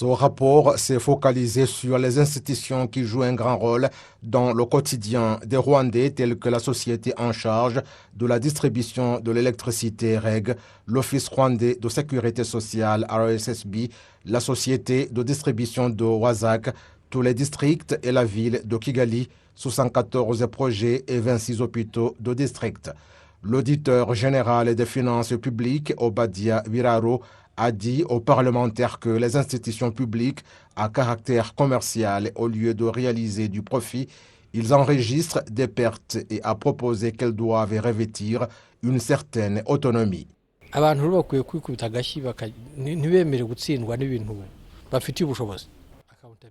Ce rapport s'est focalisé sur les institutions qui jouent un grand rôle dans le quotidien des Rwandais, telles que la société en charge de la distribution de l'électricité REG, l'Office rwandais de sécurité sociale RSSB, la société de distribution de WASAC, tous les districts et la ville de Kigali, 74 projets et 26 hôpitaux de district. L'auditeur général des finances publiques, Obadia Biraro, a dit aux parlementaires que les institutions publiques à caractère commercial, au lieu de réaliser du profit, ils enregistrent des pertes et a proposé qu'elles doivent revêtir une certaine autonomie.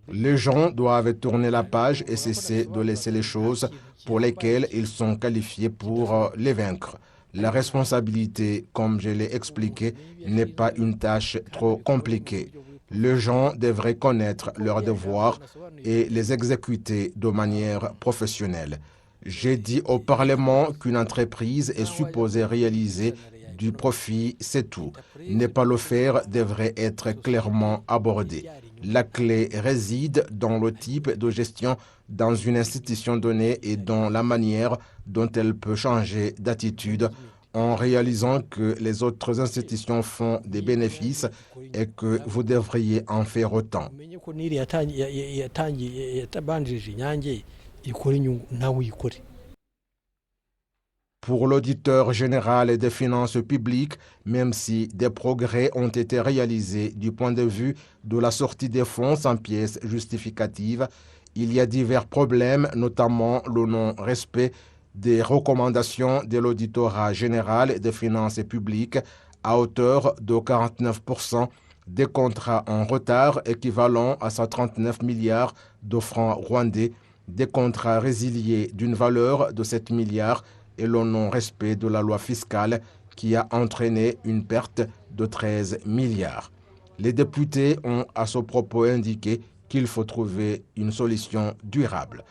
Les gens doivent tourner la page et cesser de laisser les choses pour lesquelles ils sont qualifiés pour les vaincre. La responsabilité, comme je l'ai expliqué, n'est pas une tâche trop compliquée. Les gens devraient connaître leurs devoirs et les exécuter de manière professionnelle. J'ai dit au Parlement qu'une entreprise est supposée réaliser du profit, c'est tout. Ne pas le faire devrait être clairement abordé. La clé réside dans le type de gestion dans une institution donnée et dans la manière dont elle peut changer d'attitude en réalisant que les autres institutions font des bénéfices et que vous devriez en faire autant. Pour l'auditeur général des finances publiques, même si des progrès ont été réalisés du point de vue de la sortie des fonds sans pièces justificatives, il y a divers problèmes, notamment le non-respect des recommandations de l'auditorat général des finances publiques à hauteur de 49%, des contrats en retard équivalent à 139 milliards de francs rwandais, des contrats résiliés d'une valeur de 7 milliards et le non-respect de la loi fiscale qui a entraîné une perte de 13 milliards. Les députés ont à ce propos indiqué qu'il faut trouver une solution durable.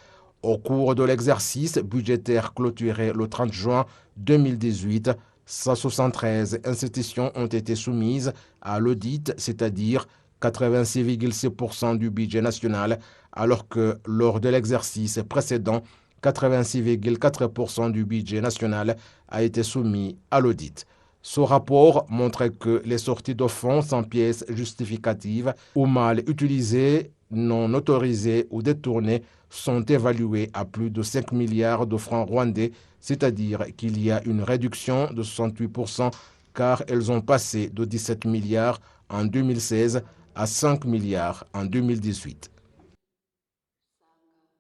Au cours de l'exercice budgétaire clôturé le 30 juin 2018, 173 institutions ont été soumises à l'audit, c'est-à-dire 86,6% du budget national, alors que lors de l'exercice précédent, 86,4% du budget national a été soumis à l'audit. Ce rapport montre que les sorties de fonds sans pièces justificatives ou mal utilisées, non autorisées ou détournées sont évaluées à plus de 5 milliards de francs rwandais, c'est-à-dire qu'il y a une réduction de 68% car elles ont passé de 17 milliards en 2016 à 5 milliards en 2018.